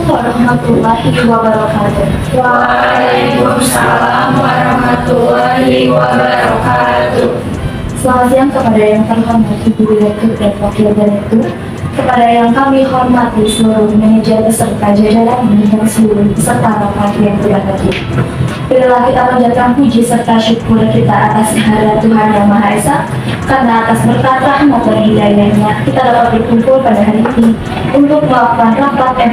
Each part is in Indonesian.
warahmatullahi wabarakatuh. Waalaikumsalam warahmatullahi wabarakatuh. Selamat siang kepada yang terhormat Ibu Direktur dan Wakil Direktur, kepada yang kami hormati seluruh manajer beserta jajaran dan seluruh peserta rapat yang berbahagia. Marilah kita panjatkan puji serta syukur kita atas kehadirat Tuhan Yang Maha Esa, karena atas berkat rahmat dan hidayahnya kita dapat berkumpul pada hari ini untuk melakukan rapat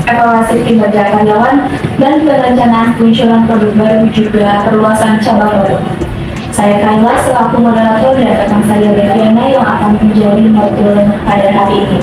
evaluasi kinerja karyawan dan perencanaan peluncuran produk baru juga perluasan cabang baru. Saya Kayla selaku moderator dan rekan saya Deviana yang akan menjadi moderator pada hari ini.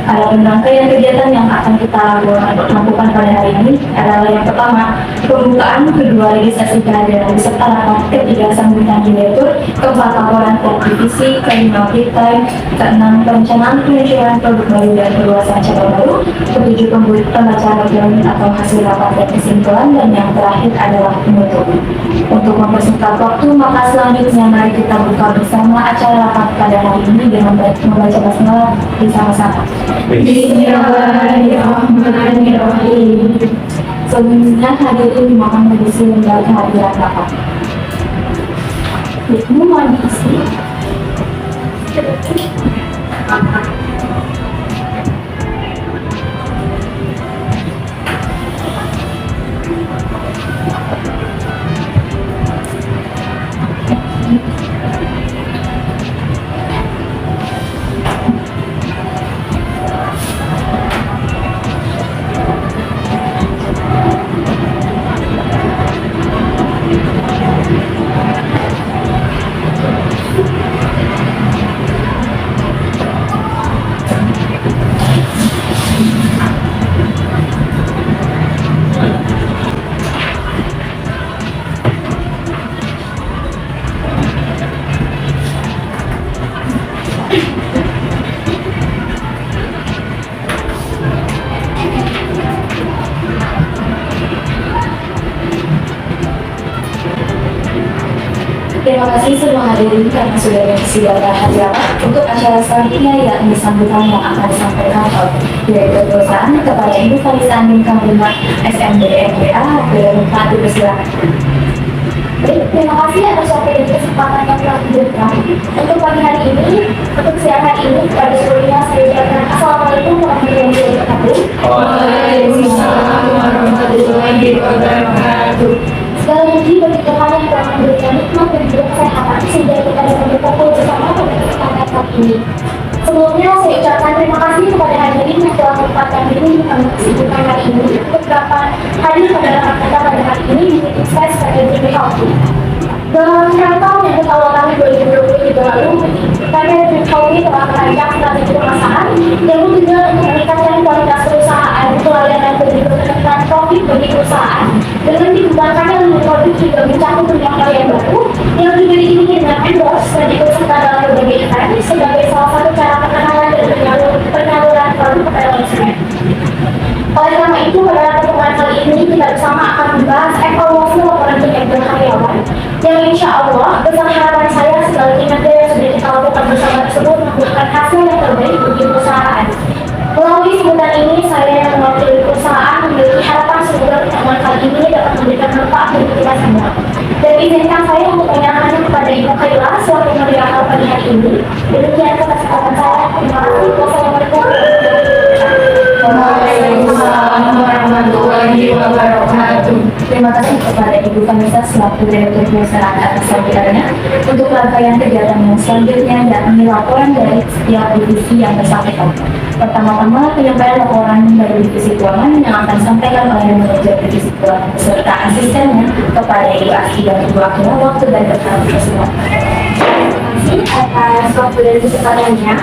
Ada rangkaian kegiatan yang akan kita lakukan pada hari ini adalah yang pertama, pembukaan, kedua registrasi kehadiran beserta rapat, ketiga sambutan direktur, keempat laporan per divisi, kelima free time, keenam perencanaan peluncuran produk baru dan perluasan cabang baru, ketujuh pembacaan dokumen atau hasil rapat dan kesimpulan, dan yang terakhir adalah penutup. Untuk mempersingkat waktu, maka selanjutnya mari kita buka bersama acara rapat pada hari ini dengan membaca basmalah bersama-sama. Bismillahirrahmanirrahim. Sebelumnya hadirin dimohon berisi lembar kehadiran rapat. Ini mohon diisi. Terima kasih semua hadirin karena sudah bersedia berhadir untuk acara selanjutnya yakni sambutan yang akan disampaikan oleh Direktur Perusahaan kepada Ibu Farisa Amin Kamrina SMB MBA dan Pak dipersilakan. Terima kasih atas waktu dan kesempatan yang telah diberikan. Untuk pagi hari ini, untuk siang hari ini, pada seluruhnya saya ucapkan Assalamualaikum warahmatullahi wabarakatuh. Waalaikumsalam warahmatullahi wabarakatuh. Segala puji bagi Tuhan yang telah memberikan nikmat dan juga kesehatan sehingga kita dapat berkumpul bersama pada kesempatan saat ini. Sebelumnya saya ucapkan terima kasih kepada hadirin yang telah menyempatkan diri untuk kesibukan hari ini untuk dapat hadir pada rapat kita pada hari ini di titik saya sebagai diri Healthy. Dalam rangka menyambut awal tahun 2023 lalu, kami dari Healthy telah merancang strategi pemasaran yang bertujuan untuk meningkatkan kualitas perusahaan, pelayanan dan juga menekan profit bagi perusahaan dengan dikembangkannya produk juga mencakup dunia yang baru yang juga diiringi dengan endorse dan ikut serta dalam berbagai event sebagai salah satu cara pengenalan dan penyaluran produk kepada konsumen. Oleh karena itu, pada pertemuan kali ini kita bersama akan membahas evaluasi laporan kinerja karyawan yang insya Allah besar harapan saya segala kinerja yang sudah kita lakukan bersama tersebut membuahkan hasil yang terbaik bagi perusahaan. Melalui sebutan ini, saya yang mewakili perusahaan memiliki harapan semoga pertemuan kali ini dapat memberikan manfaat bagi kita semua. Dan izinkan saya untuk menyerahkannya kepada Ibu Kayla selaku moderator pada hari ini. Demikian kesempatan saya. Terima kasih. Wassalamualaikum Waalaikumsalam warahmatullahi wabarakatuh. Terima kasih kepada Ibu Farisa selaku Direktur Perusahaan atas sambutannya untuk rangkaian kegiatan yang selanjutnya yakni laporan dari setiap divisi yang bersangkutan. Pertama-tama penyampaian laporan dari divisi keuangan yang akan disampaikan oleh manajer divisi keuangan beserta asistennya kepada Ibu Asti dan Ibu Akila. Waktu dan tempat tersebut. Terima kasih atas waktu dan kesempatannya.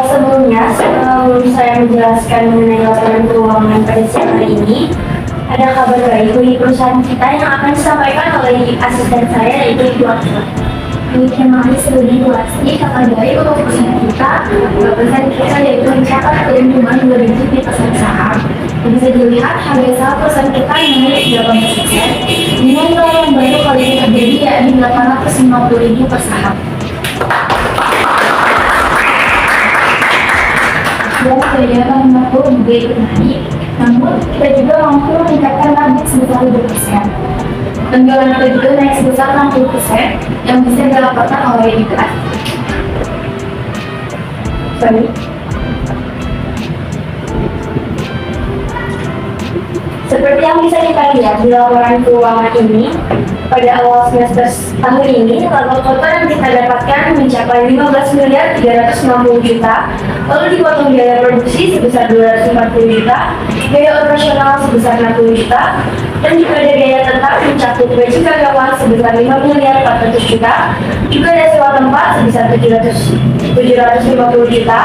Sebelumnya, sebelum saya menjelaskan mengenai laporan keuangan pada siang hari ini, ada kabar baik bagi perusahaan kita yang akan disampaikan oleh asisten saya yaitu Ibu Akila. Terima kasih sudah diluasi kabar baik untuk perusahaan kita. Perusahaan kita yaitu mencatat keuntungan 2 di pasar saham. Bisa dilihat harga saham perusahaan kita yang naik 18%. Nilai jual yang baru kali ini terjadi yakni 850.000 per saham. Dan kegiatan mengaku juga ikut naik. Namun, kita juga mampu meningkatkan target sebesar 7%. Penjualan kita juga naik sebesar 60% yang bisa dilaporkan oleh IPA. Seperti yang bisa kita lihat di laporan keuangan ini, pada awal semester tahun ini, laba total yang kita dapatkan mencapai 15 miliar 360 juta, lalu dipotong biaya produksi sebesar 240 juta, biaya operasional sebesar 60 juta, dan juga ada biaya tetap mencakup gaji karyawan sebesar 5 miliar 400 juta, juga ada sewa tempat sebesar 750 juta,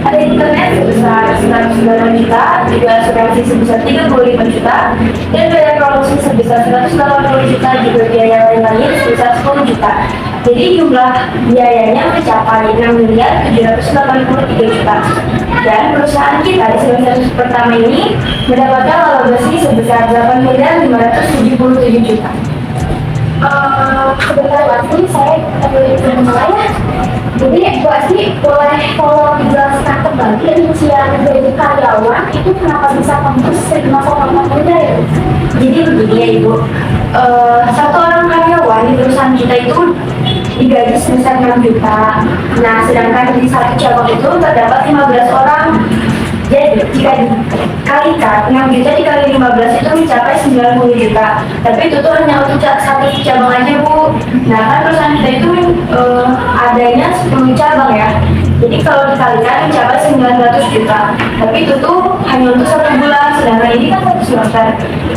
ada internet sebesar 109 juta, juga asuransi sebesar 35 juta, dan biaya promosi sebesar 180 juta, juga biaya lain-lain sebesar 10 juta. Jadi jumlah biayanya mencapai 6 miliar 783 juta. Dan perusahaan kita di semester pertama ini mendapatkan laba bersih sebesar 8 miliar 577 juta. Sebentar lagi saya akan mulai ya. Jadi Bu Asri boleh tolong dijelaskan kembali rincian gaji karyawan itu kenapa bisa tembus 5,4 miliar ya? Jadi begini ya Ibu, satu orang karyawan di perusahaan kita itu digaji sebesar 6 juta. Nah, sedangkan di satu cabang itu terdapat 15 orang. Jadi jika dikalikan 6 juta dikali 15 itu mencapai 90 juta. Tapi itu tuh hanya untuk satu cabang aja Bu. Nah kan perusahaan kita itu adanya 10 cabang ya. Jadi kalau dikalikan mencapai 900 juta. Tapi itu tuh hanya untuk 1 bulan. Sedangkan ini kan 1 semester.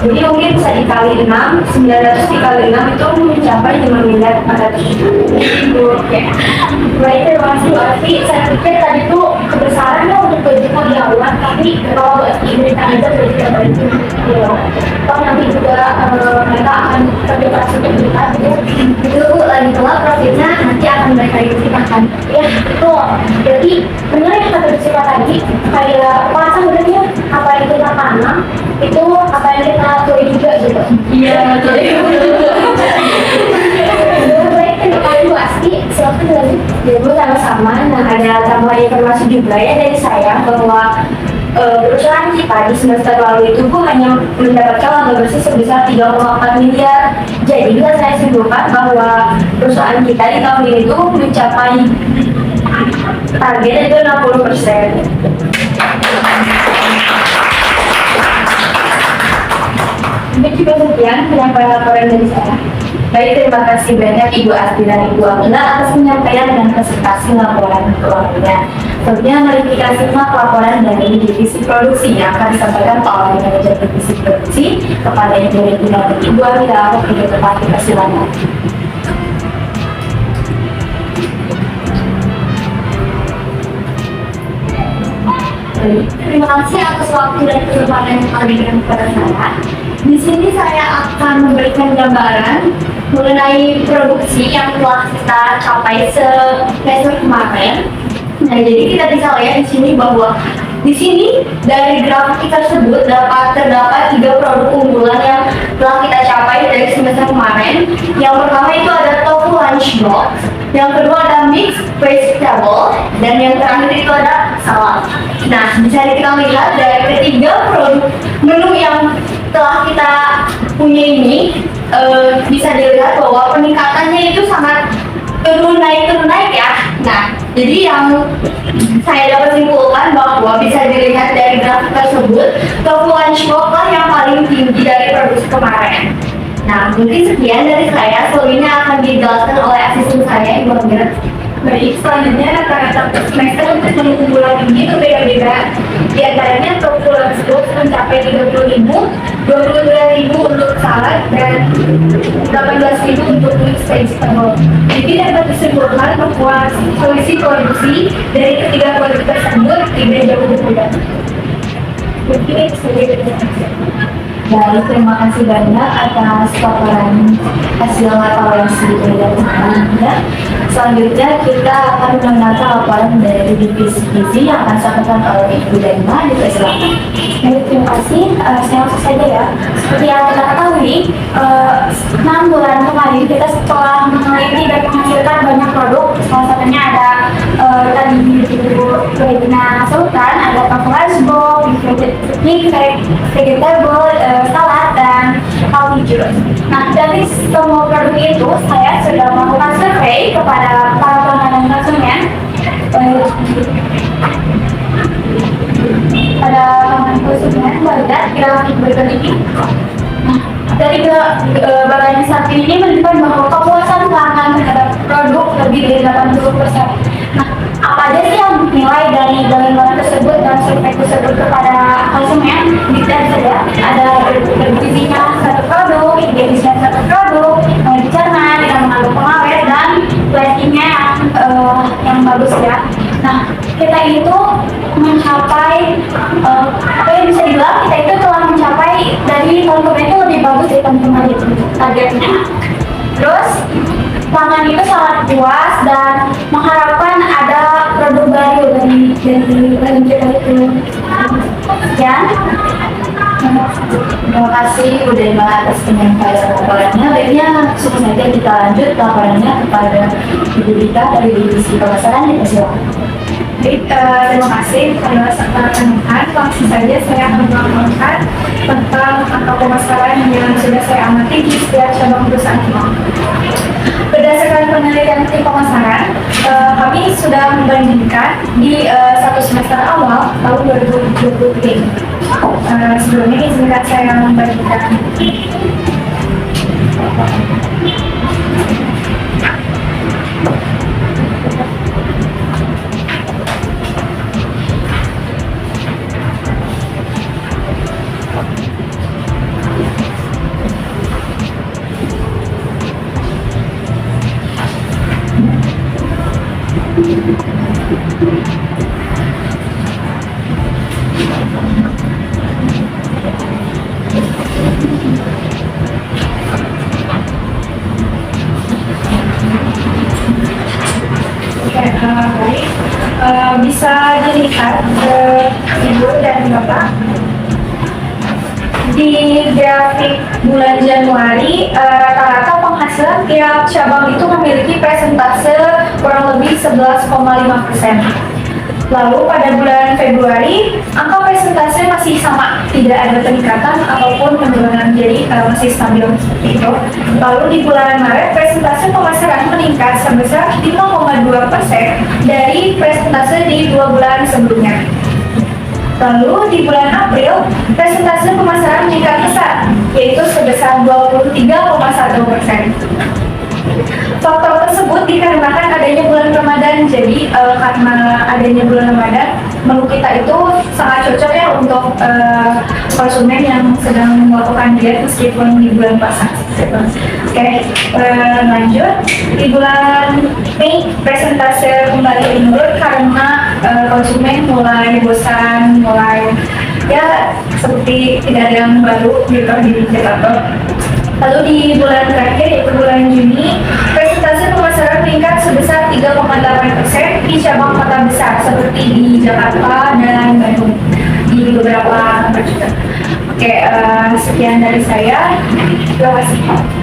Jadi mungkin bisa dikali 6, 900 dikali 6 itu mencapai 5 miliar 400 juta. Oke. Baik, terima kasih Bu Asri. Saya pikir tadi tuh kebesarannya untuk gaji karyawan, tapi kalau Bu Asri berikan aja gaji karyawan itu. Toh nanti juga mereka akan terdekat untuk kita. Itu Bu, lagi pula profitnya nanti akan mereka ikuti-ikuti. Ya, itu. Jadi benar yang kata Dusika tadi, kayak puasa sebenarnya apa yang kita tanam itu apa yang kita tuai juga gitu. Iya, betul. Baik, terima kasih Bu Asri. Silakan lanjut. Ya Bu, sama-sama. Nah, ada tambahan informasi juga ya dari saya bahwa perusahaan kita di semester lalu itu Bu hanya mendapatkan laba bersih sebesar 3,4 miliar. Jadi bisa saya simpulkan bahwa perusahaan kita di tahun ini tuh mencapai target itu 60%. Mungkin juga sekian penyampaian laporan dari saya. Baik, terima kasih banyak Ibu Asri dan Ibu Amina atas penyampaian dan presentasi laporan keuangannya. Selanjutnya mari kita simak laporan dari divisi produksi yang akan disampaikan oleh manajer divisi produksi kepada Ibu Regina dan Ibu Amina. Waktu tepat kita silakan. Terima kasih atas waktu dan kesempatan yang kalian berikan kepada saya. Di sini saya akan memberikan gambaran mengenai produksi yang telah kita capai semester kemarin. Nah, jadi kita bisa lihat di sini bahwa di sini dari grafik tersebut terdapat 3 produk unggulan yang telah kita capai dari semester kemarin. Yang pertama itu ada tofu lunchbox, yang kedua ada mixed vegetable, dan yang terakhir itu ada salad. Nah, bisa kita lihat dari ketiga produk menu yang telah kita punya ini bisa dilihat bahwa peningkatannya itu sangat turun naik ya. Nah, jadi yang saya dapat simpulkan bahwa bisa dilihat dari grafik tersebut, tofu lunchbox lah yang paling tinggi dari produksi kemarin. Nah, mungkin sekian dari saya. Selebihnya akan dijelaskan oleh asisten saya, Ibu Amira. Baik, selanjutnya rata-rata semester untuk menu unggulan ini itu beda-beda. Di antaranya tofu lunchbox mencapai 30.000, 29.000 untuk salad, dan 18.000 untuk mixed vegetable. Jadi dapat disimpulkan bahwa selisih produksi dari ketiga produk tersebut tidak jauh berbeda. Mungkin itu saja dari saya. Baik, terima kasih banyak atas paparan hasil evaluasi dari Anda. Selanjutnya kita akan mendengarkan laporan dari divisi yang akan disampaikan oleh Ibu Daima. Dipersilakan. Baik, terima kasih. Saya langsung saja ya. Seperti yang kita ketahui, 6 bulan kemarin kita setelah meneliti dan menghasilkan banyak produk. Salah satunya ada tadi Ibu Regina Sultan, ada tofu lunchbox, seperti vegetable, salad, dan healthy juice. Nah, dari semua produk itu, saya sudah melakukan survei kepada para pelanggan dan konsumen. Pada pelanggan konsumen melihat grafik berikut ini. Nah, dari bagian samping ini menunjukkan bahwa kepuasan pelanggan terhadap produk lebih dari 80%. Nah, apa aja sih yang dinilai dari bagian tersebut dan survei tersebut kepada konsumen? Detail saja. Ada gizinya satu produk, higienisnya satu produk, dicerna dengan mengandung pengawet dan platingnya yang bagus ya. Nah, kita itu mencapai apa yang bisa dibilang kita itu telah mencapai dari tahun kemarin itu lebih bagus dari tahun kemarin targetnya. Terus pelanggan itu sangat puas dan mengharapkan ada produk baru dari kita itu. Ya. Terima kasih Bu Dema atas penyampaian laporannya. Baiknya langsung saja kita lanjut laporannya kepada Ibu Dita dari Divisi Pemasaran. Silakan. Baik, terima kasih kepada rekan-rekan. Langsung saja saya akan melaporkan tentang angka pemasaran yang sudah saya amati di setiap cabang perusahaan kita. Berdasarkan penelitian tim pemasaran, kami sudah membandingkan di satu semester awal tahun 2023. Sebelumnya izinkan saya membandingkan. Baik, bisa dilihat Ibu dan Bapak di grafik bulan Januari, rata-rata penghasilan tiap cabang itu memiliki persentase kurang lebih 11,5%. Lalu pada bulan Februari, angka persentase masih sama, tidak ada peningkatan ataupun penurunan, jadi masih stabil seperti itu. Lalu di bulan Maret, persentase pemasaran meningkat sebesar 5,2% dari persentase di 2 bulan sebelumnya. Lalu di bulan April, persentase pemasaran meningkat besar, yaitu sebesar 23,1%. Faktor tersebut dikarenakan adanya bulan Ramadan. Jadi karena adanya bulan Ramadan, menu kita itu sangat cocok ya untuk konsumen yang sedang melakukan diet meskipun di bulan puasa. Oke, lanjut. Di bulan Mei, persentase kembali menurun karena konsumen mulai bosan, mulai ya seperti tidak ada yang baru gitu di Jakarta. Lalu di bulan terakhir, yaitu bulan Juni, persentase pemasaran meningkat sebesar 3,8% di cabang kota besar seperti di Jakarta dan Bandung, di beberapa tempat juga. Oke, sekian dari saya. Terima kasih.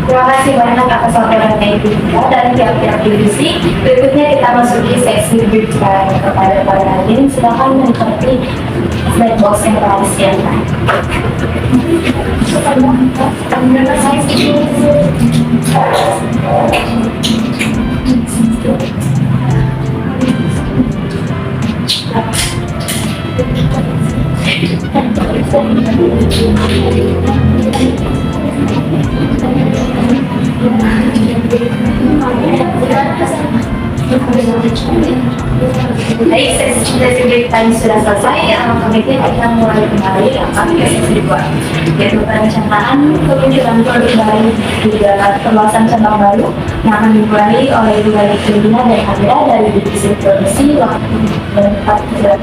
Terima kasih banyak atas laporannya Ibu Dita dari tiap-tiap divisi. Berikutnya kita masuki seksi berbicara kepada para hadirin. Silakan menikmati slide box yang telah disiapkan. Baik, sesi break time sudah selesai. Kemudian kita mulai kembali akan ke sesi 2, yaitu perencanaan peluncuran produk baru juga perluasan cabang baru yang akan dimulai oleh Ibu Dina dan Amira dari divisi produksi waktu dan tempat kerja.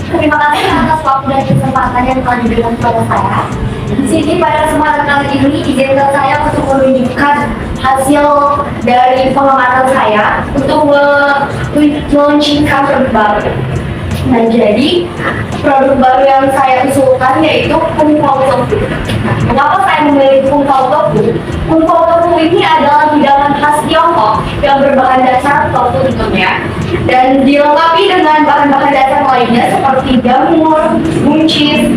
Terima kasih atas waktu dan kesempatan yang telah diberikan kepada saya. Di sini pada kesempatan kali ini izinkan saya untuk menunjukkan hasil dari pengamatan saya untuk meluncurkan produk baru. Nah, jadi produk baru yang saya usulkan yaitu kungpao tofu. Kenapa saya memilih kungpao tofu? Kungpao tofu ini adalah hidangan khas Tiongkok dan dilengkapi dengan bahan-bahan dasar lainnya seperti jamur, buncis,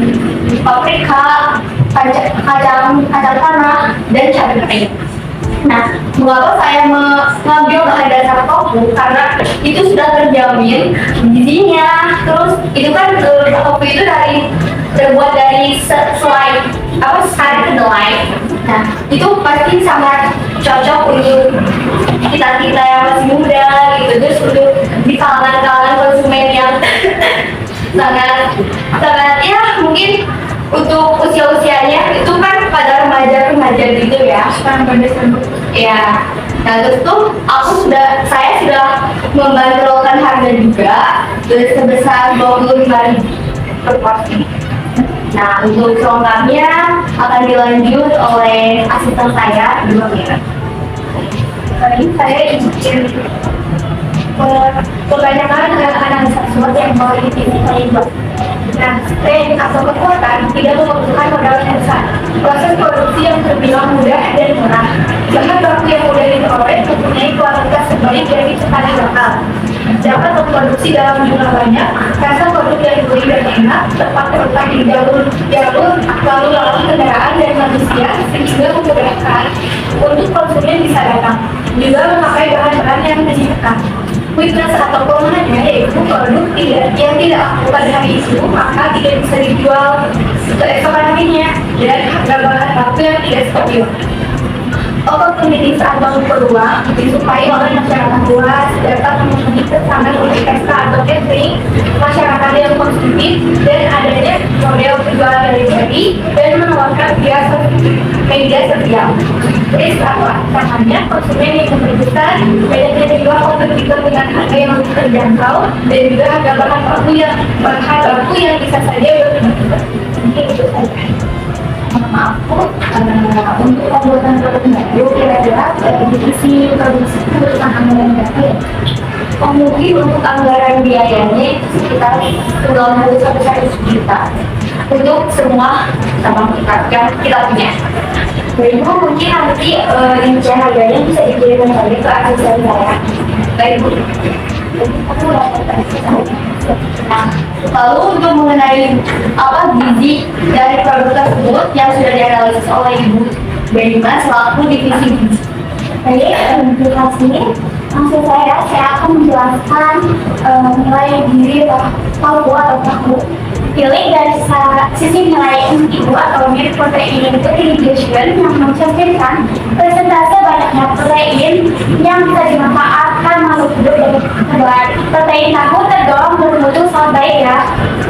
paprika, kacang tanah, dan cabai kering. Nah, mengapa saya mengambil bahan dasar tofu? Karena itu sudah terjamin gizinya. Terus itu kan tofu itu terbuat dari selai kedelai. Nah, itu pasti sangat cocok untuk kita yang masih muda gitu. Terus untuk di kalangan konsumen yang sangat ya mungkin untuk usianya itu kan pada remaja gitu ya. Ya, nah terus tuh saya sudah membandrolkan harga juga sebesar 25.000 per porsi. Nah, untuk selengkapnya akan dilanjut oleh asisten saya, Ibu Mira. Tadi saya ingin kebanyakan anak-anak seksual yang mau ini. Nah, tren atau kekuatan tidak membutuhkan modal yang besar. Proses produksi yang terbilang mudah dan murah. Bahan baku yang mudah diperoleh mempunyai kualitas terbaik dari petani lokal. Dapat memproduksi dalam jumlah banyak, rasa produk yang gurih dan enak, tepat terletak di jalur lalu lalang kendaraan dan manusia, sehingga memudahkan untuk konsumen bisa datang. Juga memakai bahan-bahan yang menyenangkan. Weakness atau kelemahannya yaitu produk yang tidak laku pada hari itu, maka tidak bisa dijual keesokan harinya, dan harga bahan baku yang tidak stabil. Opportunities atau peluang disukai oleh masyarakat luas dapat memenuhi pesanan oleh pesta atau catering masyarakat yang konsumtif, dan adanya model penjualan dari jadi dan menawarkan media sosial. Risk atau ancamannya konsumen yang memerlukan banyaknya dijual kompetitor dengan harga yang lebih terjangkau, dan juga harga bahan baku yang bisa saja berubah. Mungkin itu saja. Maaf, untuk pembuatan produk baru kira-kira divisi produksi itu bertambah anggaran berapa ya? Mungkin untuk anggaran biayanya sekitar 90-100 juta untuk semua cabang yang kita punya. Ibu mungkin nanti rincian harganya bisa dikirimkan saja ke asisten saya. Baik, Bu. Nah, lalu untuk mengenai apa gizi dari produk tersebut yang sudah dianalisis oleh Ibu Benima selaku divisi gizi. Jadi, terima kasih. Maksud saya akan menjelaskan nilai gizi tofu atau tofu. Pilih dari sisi nilai ibu atau milk protein integration yang mencerminkan persentase banyaknya protein yang bisa dimanfaatkan makhluk hidup dari hewan. Protein tahu tergolong bermutu sangat baik ya.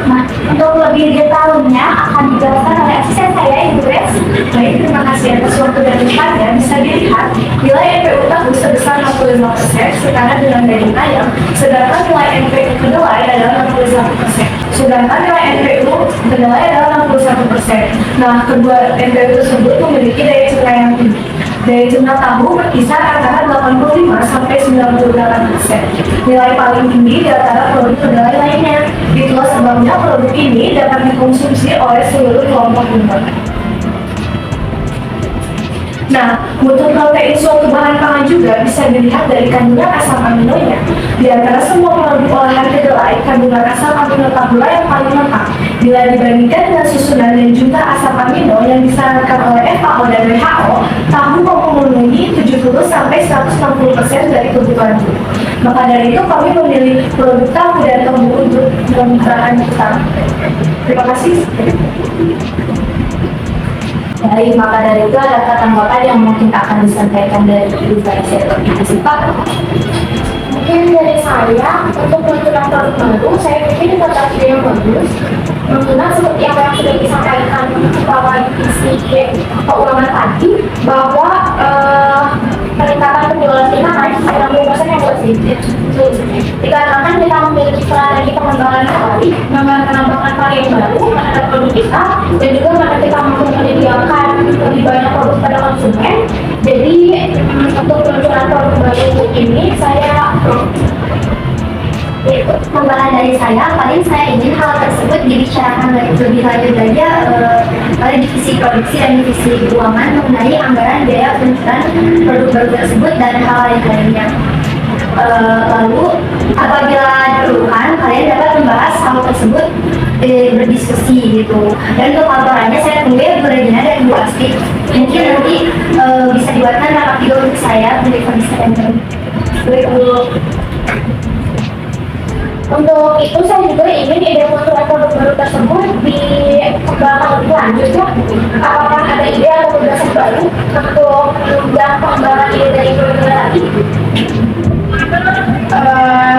Nah, untuk lebih detailnya akan dijelaskan oleh asisten saya, Ibu Grace. Baik, terima kasih atas waktu dan tempatnya. Bisa dilihat nilai NPU tahu sebesar 65% setara dengan daging ayam, sedangkan nilai NPU kedelai adalah 61%. Sedangkan nilai NPU kedelai adalah 61%. Nah, kedua NPU tersebut memiliki daya cerna yang tinggi. Daya cerna tahu berkisar antara 85 sampai 98%. Nilai paling tinggi di antara produk kedelai lainnya. Itulah sebabnya produk ini dapat dikonsumsi oleh seluruh kelompok umur. Nah, untuk protein suatu bahan pangan juga bisa dilihat dari kandungan asam aminonya. Di antara semua produk olahan kedelai, kandungan asam amino tabula yang paling lengkap. Bila dibandingkan dengan susunan dan jumlah asam amino yang disarankan oleh FAO dan WHO, tahu memenuhi 70-160% dari kebutuhan tubuh. Maka dari itu kami memilih produk tahu dan tebu untuk kebutuhan utama. Terima kasih. Baik, maka dari itu ada tanggapan yang mungkin akan disampaikan dari Ibu Vanessa atau Ibu Sipa. Mungkin dari saya, untuk peluncuran produk baru, saya pikir tetap ide yang bagus. Mengenai seperti apa yang sudah disampaikan bahwa divisi keuangan tadi, bahwa peningkatan penjualan kita naik 90% yang positif. Dikarenakan kita memiliki strategi pengembangan kembali, pengembangan varian baru terhadap produk kita, dan juga karena kita mampu menyediakan lebih banyak produk pada konsumen. Jadi untuk peluncuran produk baru ini saya Tambahan dari saya, paling saya ingin hal tersebut dibicarakan lebih lanjut saja oleh divisi produksi dan divisi keuangan mengenai anggaran biaya peluncuran produk baru tersebut dan hal lainnya. Lalu Apabila diperlukan, kalian dapat membahas hal tersebut berdiskusi gitu. Dan untuk laporannya saya tunggu ya Bu Regina dan Bu Asti. Mungkin nanti bisa dibuatkan rapat juga untuk saya dari komisi dan baik Bu. Untuk itu saya juga ingin ide kultural produk baru tersebut dikembangkan lebih lanjut ya. Apakah ada ide atau gagasan baru untuk menunjang pengembangan ide dari produk tadi?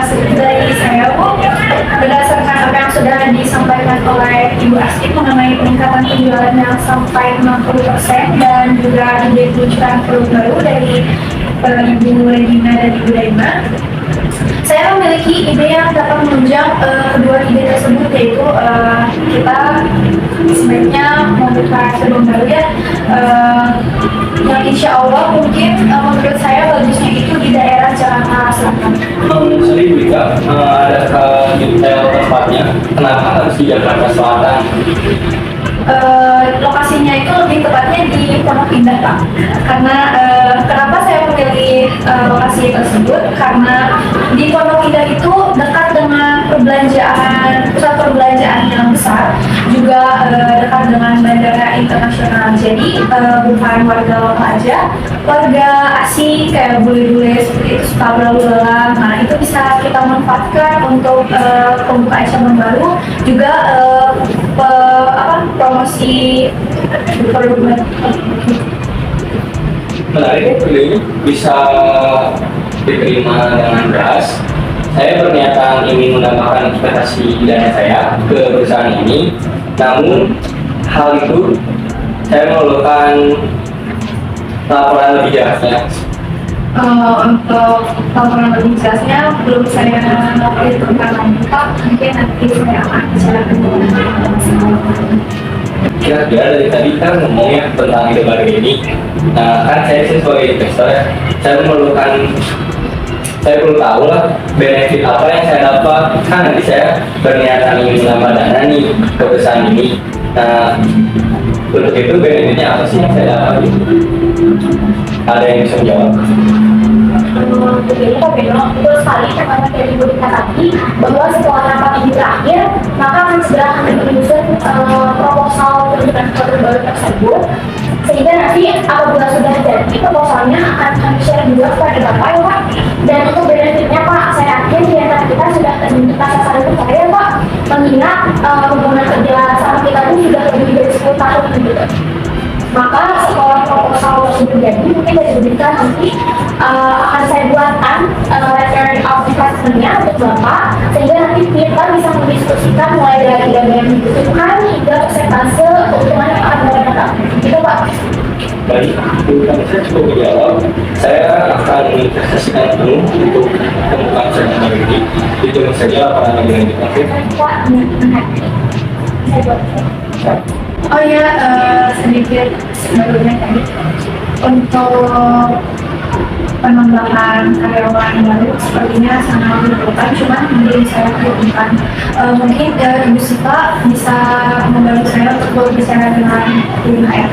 Seperti dari saya Bu, berdasarkan apa yang sudah disampaikan oleh Ibu Asti mengenai peningkatan penjualan yang sampai 60% dan juga ide peluncuran produk baru dari Ibu Regina dan Ibu Daima, saya memiliki ide yang dapat menunjang kedua ide tersebut, yaitu kita sebaiknya membuka cabang baru ya, yang insya Allah mungkin menurut saya bagusnya itu di daerah Jakarta Selatan. Sendiri juga ada detail tempatnya, kenapa harus di Jakarta Selatan? Lokasinya itu lebih tepatnya di Pondok Indah Pak. Karena kenapa saya memilih lokasi tersebut? Karena di Pondok Indah itu dekat dengan pusat perbelanjaan yang besar, juga dekat dengan bandara internasional. Jadi bukan warga lokal aja, warga asing kayak bule-bule seperti itu suka berlalu lalang. Nah itu bisa kita manfaatkan untuk pembukaan cabang baru, juga promosi produk baru. Menarik, ini bisa diterima dengan beras. Saya berniatan ingin menambahkan investasi dana saya ke perusahaan ini, namun hal itu saya memerlukan laporan lebih jelasnya. Untuk laporan lebih jelasnya belum saya perhitungkan lagi Pak, mungkin nanti saya akan bicarakan dengan Kira-kira dari tadi kan ngomongnya tentang ide baru ini. Nah kan saya sih sebagai investor ya, saya perlu tahu lah benefit apa yang saya dapat. Kan nanti saya berniatan ingin menambah dana nih ke perusahaan ini. Nah untuk itu benefitnya apa sih yang saya dapat? Ada yang bisa menjawab? Begini Pak Beno, betul sekali karena dari Ibu Dika tadi bahwa setelah rapat ini berakhir, maka akan segera kami menyusun proposal penunjukan produk baru tersebut, sehingga nanti apabila sudah jadi proposalnya akan kami share juga kepada Bapak ya Pak. Dan untuk benefitnya Pak, saya yakin di antara kita sudah terbentuk rasa saling percaya Pak, mengingat hubungan kerja sama kita itu sudah lebih dari 10 tahun gitu. Maka setelah proposal tersebut jadi, mungkin dari Budika nanti akan saya buatkan return of investment-nya untuk Bapak, sehingga nanti kita bisa mendiskusikan mulai dari dana yang dibutuhkan hingga persentase keuntungan yang akan mendapatkan. Gitu Pak. Baik, bukan saya cukup menjawab. Saya akan menginvestasikan penuh untuk pembukaan cabang baru ini. Itu saja apa yang dilanjutkan. Pak, saya buat. Oh ya, sedikit sebelumnya tadi untuk penambahan karyawan baru sepertinya sangat diperlukan, cuman belum saya perhitungkan. Mungkin Ibu Siva bisa membantu saya untuk berbicara dengan tim HR.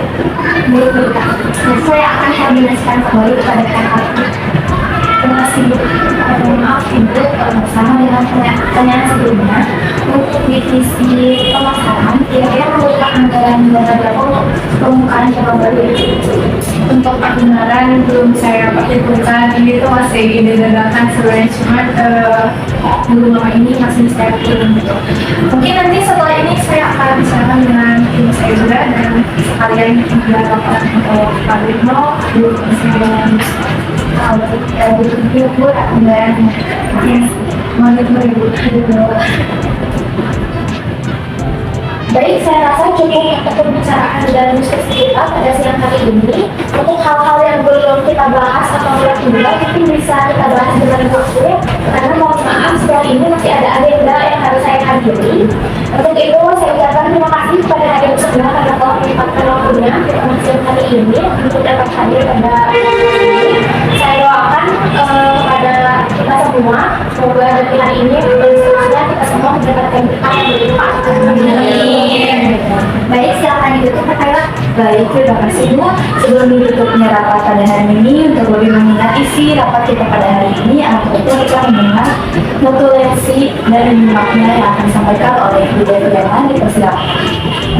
Saya akan koordinasikan kembali kepada kakak. Terima kasih Bu. Maaf Ibu, bersama dengan pertanyaan sebelumnya, untuk divisi pemasaran, kira-kira memerlukan anggaran dana berapa untuk pembukaan cabang baru ini? Untuk anggaran belum saya perhitungkan, ini tuh masih ide dadakan sebenarnya, cuma belum lama ini masih saya kirim gitu. Mungkin nanti setelah ini saya akan bicarakan dengan tim saya juga, dan sekalian juga laporan untuk Pak Rino, Bu Presiden. Bu, Dan mungkin baik, saya rasa cukup untuk pembicaraan dalam diskusi kita pada siang hari ini. Untuk hal-hal yang belum kita bahas atau belum juga, mungkin bisa kita bahas dengan waktu. Karena mohon maaf, setelah ini masih ada agenda yang harus saya hadiri. Untuk itu, saya ucapkan terima kasih kepada hadir semua karena telah menyempatkan waktunya pada siang hari ini untuk dapat hadir pada saya doakan pada kita semua, semoga dari hari ini seterusnya kita semua mendapatkan berkah dari Pak. Baik, silakan ditutup Pak. Baik, terima kasih Bu. Sebelum ditutupnya rapat pada hari ini, untuk lebih mengingat isi rapat kita pada hari ini, itu kita mendengar notulensi dan makna yang akan disampaikan oleh Bu Devi Yaman. Dipersilakan.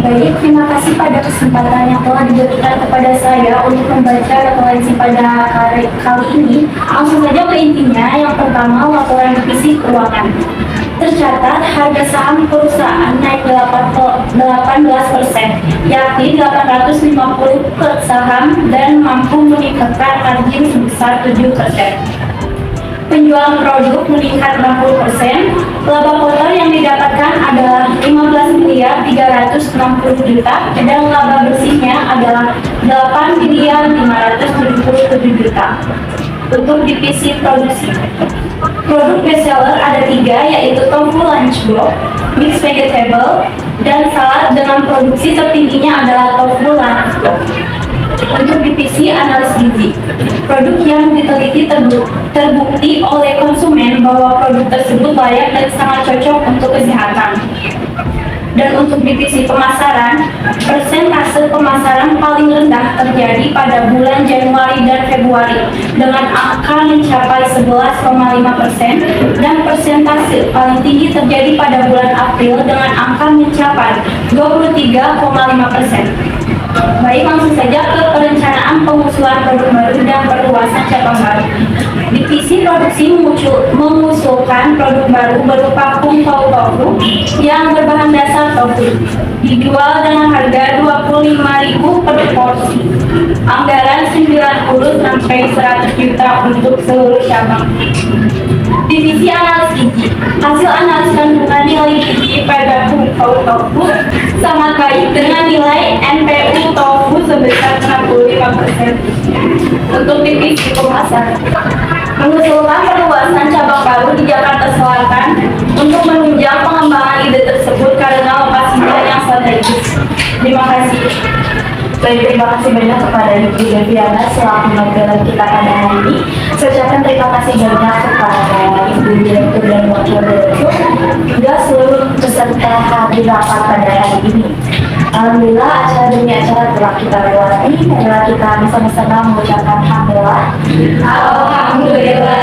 Baik, terima kasih pada kesempatan yang telah diberikan kepada saya untuk membaca notulensi pada hari kali ini. Langsung saja ke intinya. Yang pertama, laporan divisi keuangan. Tercatat harga saham perusahaan naik 18%, yakni 850 per saham dan mampu meningkatkan margin sebesar 7%. Penjualan produk meningkat 60%, laba kotor yang didapatkan adalah 15.360.000.000 dan laba bersihnya adalah 8.577.000.000. Untuk divisi produksi, produk bestseller ada 3, yaitu tofu lunchbox, mixed vegetable, dan salad dengan produksi tertingginya adalah tofu lunchbox. Untuk divisi analis gizi, produk yang diteliti terbukti oleh konsumen bahwa produk tersebut layak dan sangat cocok untuk kesehatan. Dan untuk divisi pemasaran, persentase pemasaran paling rendah terjadi pada bulan Januari dan Februari dengan angka mencapai 11,5% dan persentase paling tinggi terjadi pada bulan April dengan angka mencapai 23,5%. Baik, langsung saja ke perencanaan pengusulan produk baru dan perluasan cabang baru. Divisi produksi mengusulkan produk baru berupa kungpau tofu yang berbahan dasar tofu, dijual dengan harga 25.000 per porsi. Anggaran 90 sampai 100 juta untuk seluruh cabang. Divisi analis gizi, hasil analis kandungan nilai gizi pada kungpau tofu sangat baik dengan nilai NPU tofu sebesar 65%. Untuk divisi pemasaran, mengusulkan perluasan cabang baru di Jakarta Selatan untuk menunjang pengembangan ide tersebut karena lokasinya yang strategis. Terima kasih. Baik, terima kasih banyak kepada Ibu Devi Yaman selaku pembicara kita pada hari ini. Saya ucapkan terima kasih banyak kepada Ibu Direktur dan Wakil Direktur juga seluruh peserta hadir rapat pada hari ini. Alhamdulillah acara demi acara telah kita lewati. Adalah kita bersama-sama mengucapkan alhamdulillah. Alhamdulillah.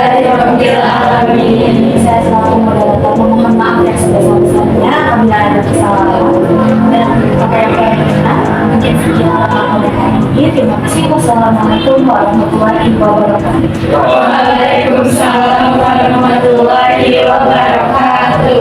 Saya selaku moderator memohon maaf yang sebesar-besarnya apabila ada kesalahan dan mungkin sekian pada hari ini. Terima kasih. Wassalamualaikum warahmatullahi wabarakatuh. Waalaikumsalam warahmatullahi wabarakatuh.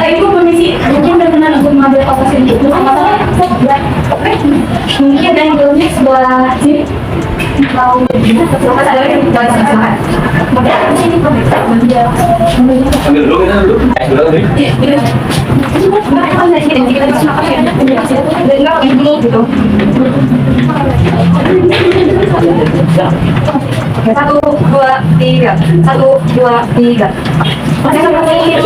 Ibu permisi, mungkin berkenan untuk mengambil foto sedikit. Mungkin dan jauhnya sebelah sini. Mau terus ada yang kita silakan. Mungkin di sini Ambil dulu, kita dulu. Satu, dua, tiga. Satu, dua, tiga. Terima kasih.